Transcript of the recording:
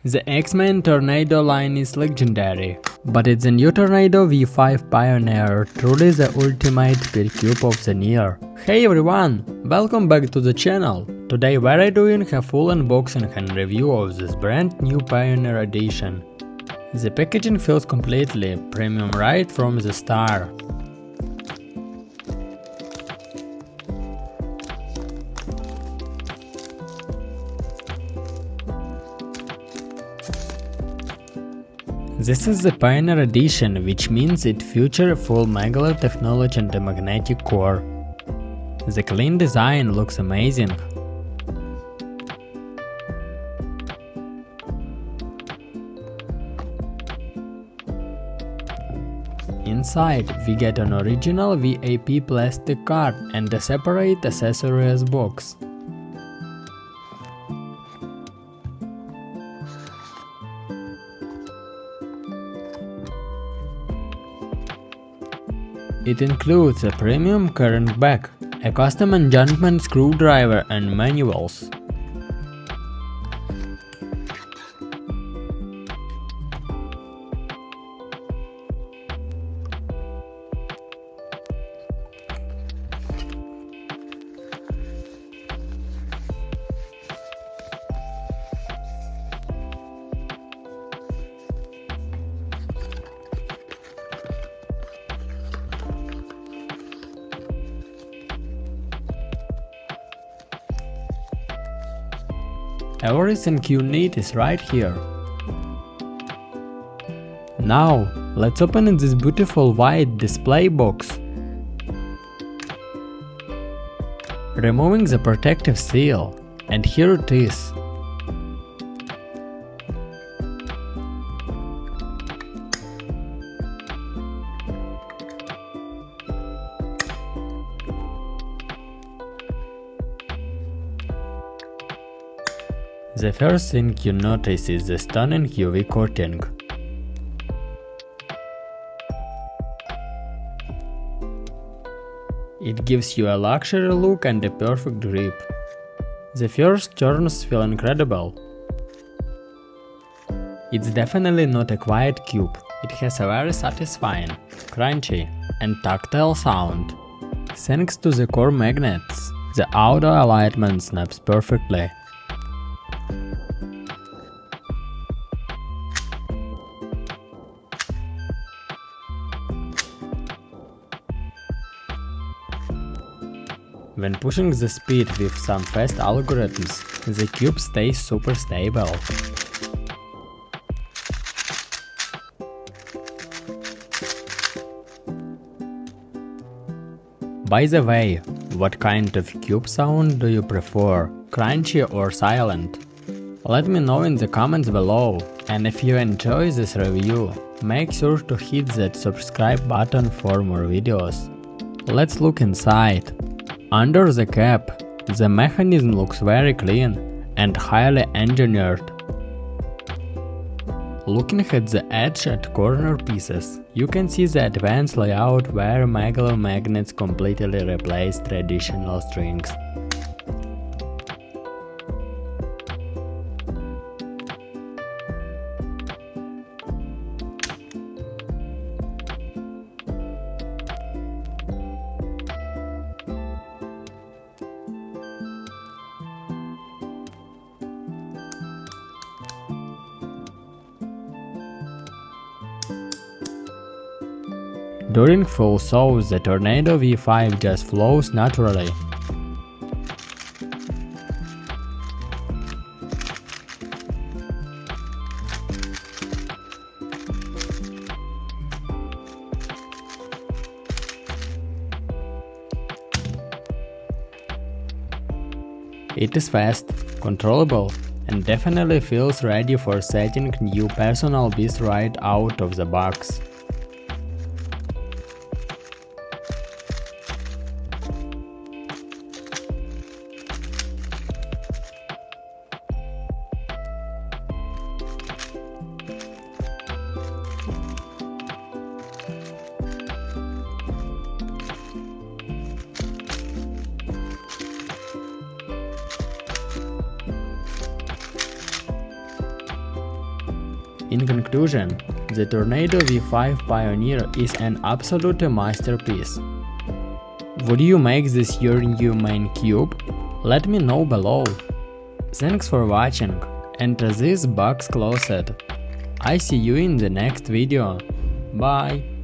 The X-Men Tornado line is legendary, but it's the new Tornado V5 Pioneer, truly the ultimate speedcube of the year. Hey everyone, welcome back to the channel. Today we're doing a full unboxing and review of this brand new Pioneer edition. The packaging feels completely premium right from the start. This is the Pioneer edition, which means it features full Maglev technology and a magnetic core. The clean design looks amazing. Inside, we get an original VIP plastic card and a separate accessories box. It includes a premium current back, a custom adjustment screwdriver and manuals. Everything you need is right here. Now, let's open this beautiful white display box. Removing the protective seal, and here it is. The first thing you notice is the stunning UV coating. It gives you a luxury look and a perfect grip. The first turns feel incredible. It's definitely not a quiet cube, it has a very satisfying, crunchy and tactile sound. Thanks to the core magnets, the auto alignment snaps perfectly. When pushing the speed with some fast algorithms, the cube stays super stable. By the way, what kind of cube sound do you prefer, crunchy or silent? Let me know in the comments below, and if you enjoy this review, make sure to hit that subscribe button for more videos. Let's look inside. Under the cap, the mechanism looks very clean and highly engineered. Looking at the edge and corner pieces, you can see the advanced layout where Maglev magnets completely replace traditional strings. During full show, the Tornado V5 just flows naturally. It is fast, controllable, and definitely feels ready for setting new personal beats right out of the box. In conclusion, the Tornado V5 Pioneer is an absolute masterpiece. Would you make this your new main cube? Let me know below. Thanks for watching, and this box closed. I see you in the next video. Bye!